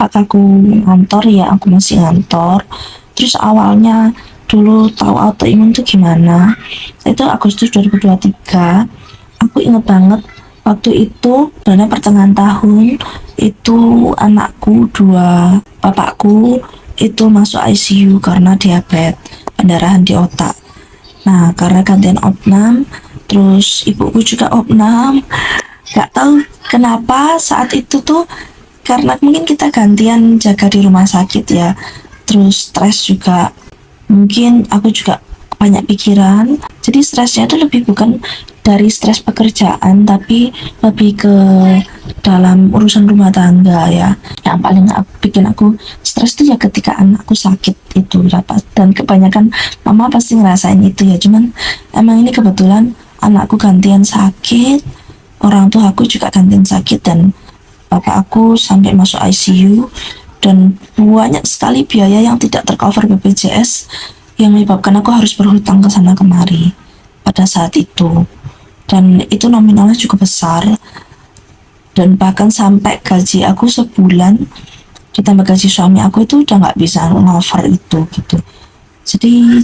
Pas aku ngantor ya, aku masih ngantor. Terus awalnya dulu tahu autoimun tuh gimana. Itu Agustus 2023. Aku inget banget waktu itu dana pertengahan tahun itu anakku dua, bapakku itu masuk ICU karena diabetes, pendarahan di otak. Nah, karena gantian opnam, terus ibuku juga opnam. Gak tahu kenapa saat itu tuh, karena mungkin kita gantian jaga di rumah sakit ya. Terus stres juga, mungkin aku juga banyak pikiran. Jadi stresnya itu lebih bukan dari stres pekerjaan, tapi lebih ke dalam urusan rumah tangga ya. Yang paling bikin aku stres tuh ya ketika anakku sakit itu dapat, dan kebanyakan mama pasti ngerasain itu ya. Cuman emang ini kebetulan anakku gantian sakit, orang tua aku juga gantian sakit, dan bapak aku sampai masuk ICU, dan banyak sekali biaya yang tidak tercover BPJS yang menyebabkan aku harus berhutang ke sana kemari pada saat itu. Dan itu nominalnya cukup besar, dan bahkan sampai gaji aku sebulan ditambah gaji suami aku itu udah nggak bisa ngover itu gitu. Jadi,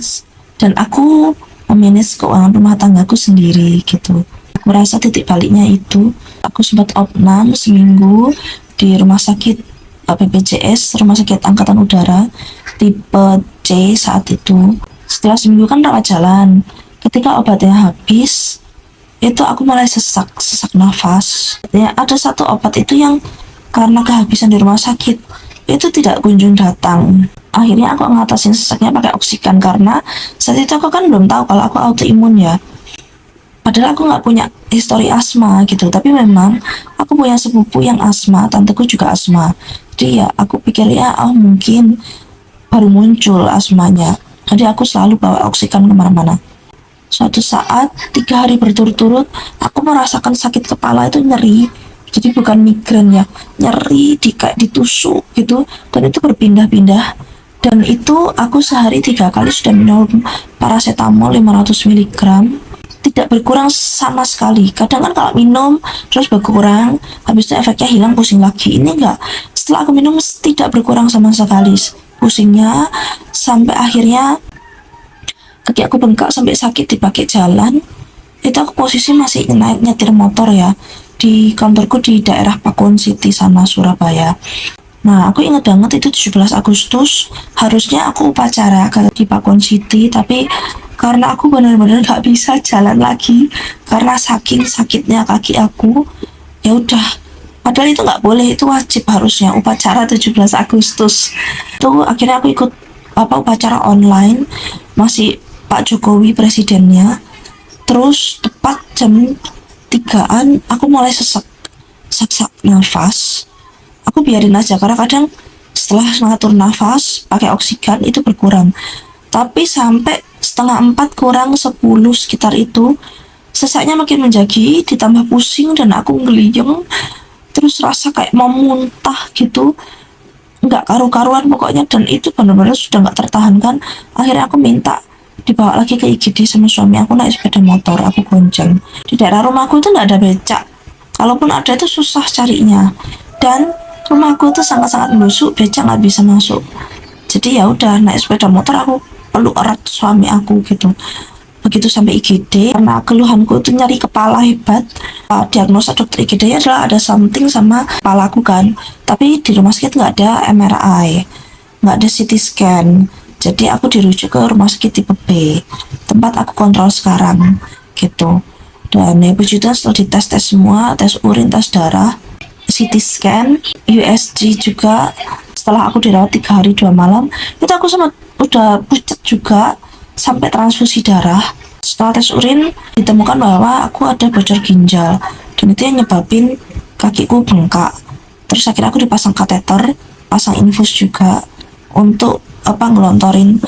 dan aku memanage keuangan rumah tanggaku sendiri gitu. Aku rasa titik baliknya itu aku sempat opnam seminggu di rumah sakit BPJS, rumah sakit angkatan udara tipe C saat itu. Setelah seminggu kan rawat jalan, ketika obatnya habis itu aku mulai sesak nafas ya. Ada satu obat itu yang karena kehabisan di rumah sakit itu tidak kunjung datang. Akhirnya aku ngatasin sesaknya pakai oksigen, karena saat itu aku kan belum tahu kalau aku autoimun ya. Padahal aku nggak punya histori asma gitu, tapi memang aku punya sepupu yang asma, tanteku juga asma. Jadi ya aku pikir ya, oh mungkin baru muncul asmanya. Jadi aku selalu bawa oksigen kemana-mana. Suatu saat 3 hari berturut-turut aku merasakan sakit kepala itu nyeri. Jadi bukan migrain ya, nyeri kayak ditusuk gitu, dan itu berpindah-pindah. Dan itu aku sehari 3 kali sudah minum paracetamol 500 mg, tidak berkurang sama sekali. Kadang kan kalau minum terus berkurang, habis itu efeknya hilang, pusing lagi. Ini enggak, setelah aku minum tidak berkurang sama sekali pusingnya, sampai akhirnya kaki aku bengkak sampai sakit dipakai jalan. Itu aku posisi masih naik nyetir motor ya, di kantorku di daerah Pakuwon City sana Surabaya. Nah, aku ingat banget itu 17 Agustus, harusnya aku upacara di Pakuwon City, tapi karena aku benar-benar gak bisa jalan lagi karena saking sakitnya kaki aku, ya udah. Padahal itu nggak boleh, itu wajib harusnya upacara 17 Agustus. Tuh akhirnya aku ikut upacara online, masih Pak Jokowi presidennya. Terus tepat jam 3-an aku mulai sesak nafas. Aku biarin aja karena kadang setelah ngatur nafas pakai oksigen itu berkurang. Tapi sampai setengah 4 kurang 10 sekitar itu sesaknya makin menjadi, ditambah pusing dan aku ngeliyeng, terus rasa kayak mau muntah gitu, nggak karu-karuan pokoknya. Dan itu benar-benar sudah nggak tertahankan. Akhirnya aku minta dibawa lagi ke IGD sama suami aku, naik sepeda motor, aku gonceng. Di daerah rumahku itu nggak ada becak, kalaupun ada itu susah carinya, dan rumahku itu sangat-sangat busuk, becak nggak bisa masuk. Jadi ya udah naik sepeda motor, aku peluk erat suami aku gitu. Begitu sampai IGD, karena keluhanku itu nyari kepala hebat, diagnosa dokter IGD adalah ada something sama kepalaku kan. Tapi di rumah sakit nggak ada MRI, nggak ada CT scan. Jadi aku dirujuk ke rumah sakit tipe B, tempat aku kontrol sekarang gitu. Dan ya puji Tuhan setelah dites semua, tes urin, tes darah, CT scan, USG juga. Setelah aku dirawat 3 hari 2 malam, itu aku sempat udah pucat juga, sampai transfusi darah. Setelah tes urin ditemukan bahwa aku ada bocor ginjal, dan itu yang nyebabin kakiku bengkak. Terus akhirnya aku dipasang kateter, pasang infus juga untuk ngelontorin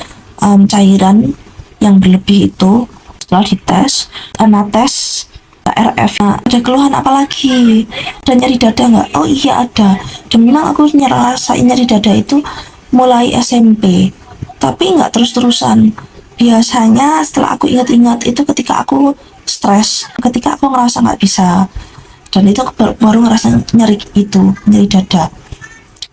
cairan yang berlebih itu. Setelah dites, tes RF. Nah, ada keluhan apa lagi? Ada nyeri dada nggak? Oh iya ada. Dan memang aku ngerasain nyeri dada itu mulai SMP, tapi nggak terus-terusan. Biasanya setelah aku ingat-ingat itu ketika aku stres, ketika aku ngerasa nggak bisa, dan itu aku baru ngerasa nyeri dada.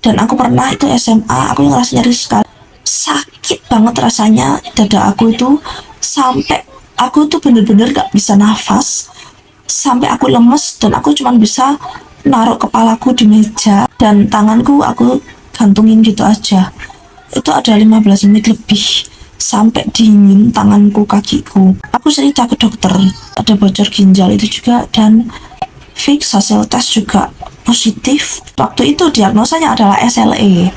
Dan aku pernah itu SMA, aku ngerasa nyeri sekali, sakit banget rasanya dada aku itu, sampai aku tuh bener-bener gak bisa nafas, sampai aku lemes dan aku cuman bisa naruh kepalaku di meja dan tanganku aku gantungin gitu aja. Itu ada 15 menit lebih sampai dingin tanganku, kakiku. Aku cerita ke dokter, ada bocor ginjal itu juga, dan fix hasil tes juga positif. Waktu itu diagnosanya adalah SLE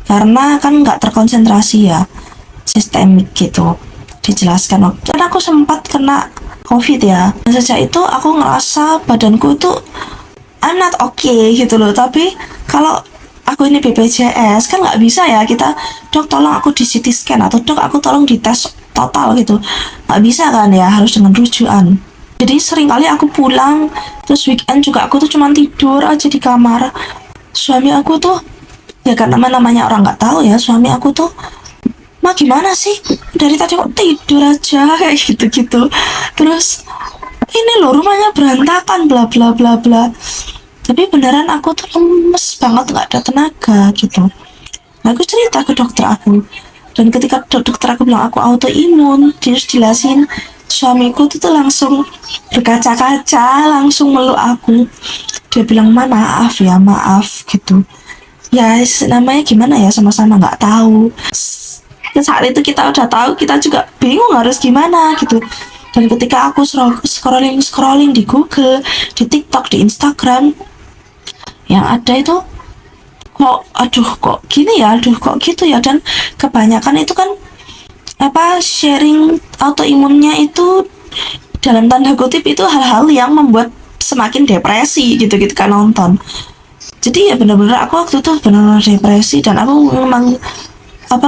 karena kan nggak terkonsentrasi ya, sistemik gitu dijelaskan waktu. Dan aku sempat kena COVID ya. Dan sejak itu aku ngerasa badanku itu I'm not okay gitu loh. Tapi kalau aku ini BPJS kan nggak bisa ya kita, dok tolong aku di CT scan, atau dok aku tolong dites total gitu, nggak bisa kan ya, harus dengan rujukan. Jadi sering kali aku pulang, terus weekend juga aku tuh cuma tidur aja di kamar. Suami aku tuh, ya kan namanya orang nggak tahu ya, suami aku tuh, "Ma gimana sih? Dari tadi kok tidur aja?" kayak gitu-gitu. Terus, "Ini loh rumahnya berantakan, bla bla bla bla." Tapi beneran aku tuh lemes banget, nggak ada tenaga gitu. Nah, aku cerita ke dokter aku. Dan ketika dokter aku bilang aku autoimun, terus jelasin, suamiku tuh langsung berkaca-kaca, langsung meluk aku. Dia bilang, maaf ya, maaf gitu. Ya, namanya gimana ya, sama-sama nggak tahu. Saat itu kita udah tahu, kita juga bingung harus gimana gitu. Dan ketika aku scrolling di Google, di TikTok, di Instagram, yang ada itu kok aduh kok gini ya, aduh kok gitu ya. Dan kebanyakan itu kan sharing autoimunnya itu dalam tanda kutip itu hal-hal yang membuat semakin depresi gitu-gitu kan nonton. Jadi ya benar-benar aku waktu itu benar-benar depresi, dan aku memang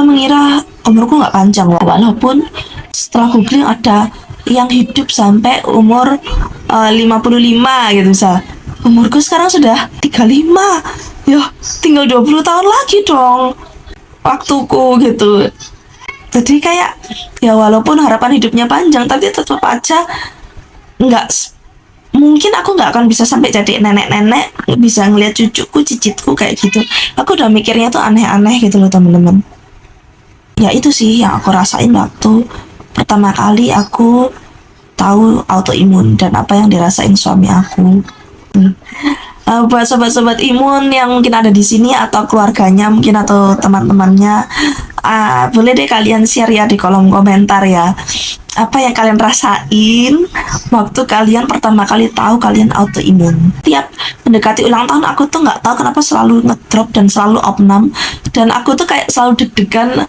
mengira umurku nggak panjang, walaupun setelah googling ada yang hidup sampai umur 55 gitu misal. Umurku sekarang sudah 35. Ya, tinggal 20 tahun lagi dong waktuku gitu. Jadi kayak ya walaupun harapan hidupnya panjang, tapi tetap aja nggak mungkin aku nggak akan bisa sampai jadi nenek-nenek, bisa ngeliat cucuku, cicitku kayak gitu. Aku udah mikirnya tuh aneh-aneh gitu loh temen-temen. Ya itu sih yang aku rasain waktu pertama kali aku tahu autoimun dan apa yang dirasain suami aku. Buat sobat-sobat imun yang mungkin ada di sini atau keluarganya mungkin atau teman-temannya, boleh deh kalian share ya di kolom komentar ya, apa yang kalian rasain waktu kalian pertama kali tahu kalian autoimun. Tiap mendekati ulang tahun aku tuh nggak tahu kenapa selalu ngedrop dan selalu opnam, dan aku tuh kayak selalu deg-degan,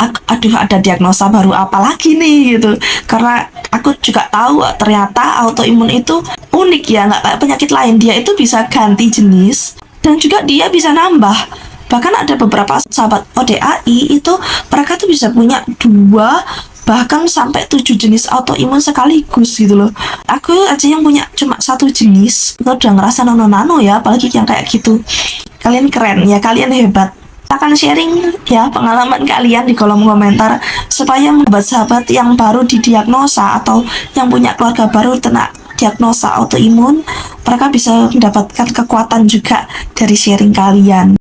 aduh ada diagnosa baru apa lagi nih gitu. Karena aku juga tahu ternyata autoimun itu unik ya, nggak kayak penyakit lain, dia itu bisa ganti jenis dan juga dia bisa nambah. Bahkan ada beberapa sahabat ODAI itu mereka tuh bisa punya 2 bahkan sampai 7 jenis autoimun sekaligus gitu loh. Aku aja yang punya cuma 1 jenis, kita udah ngerasa nano-nano ya, apalagi yang kayak gitu. Kalian keren ya, kalian hebat. Akan sharing ya pengalaman kalian di kolom komentar supaya membuat sahabat yang baru didiagnosa atau yang punya keluarga baru kena diagnosa autoimun, mereka bisa mendapatkan kekuatan juga dari sharing kalian.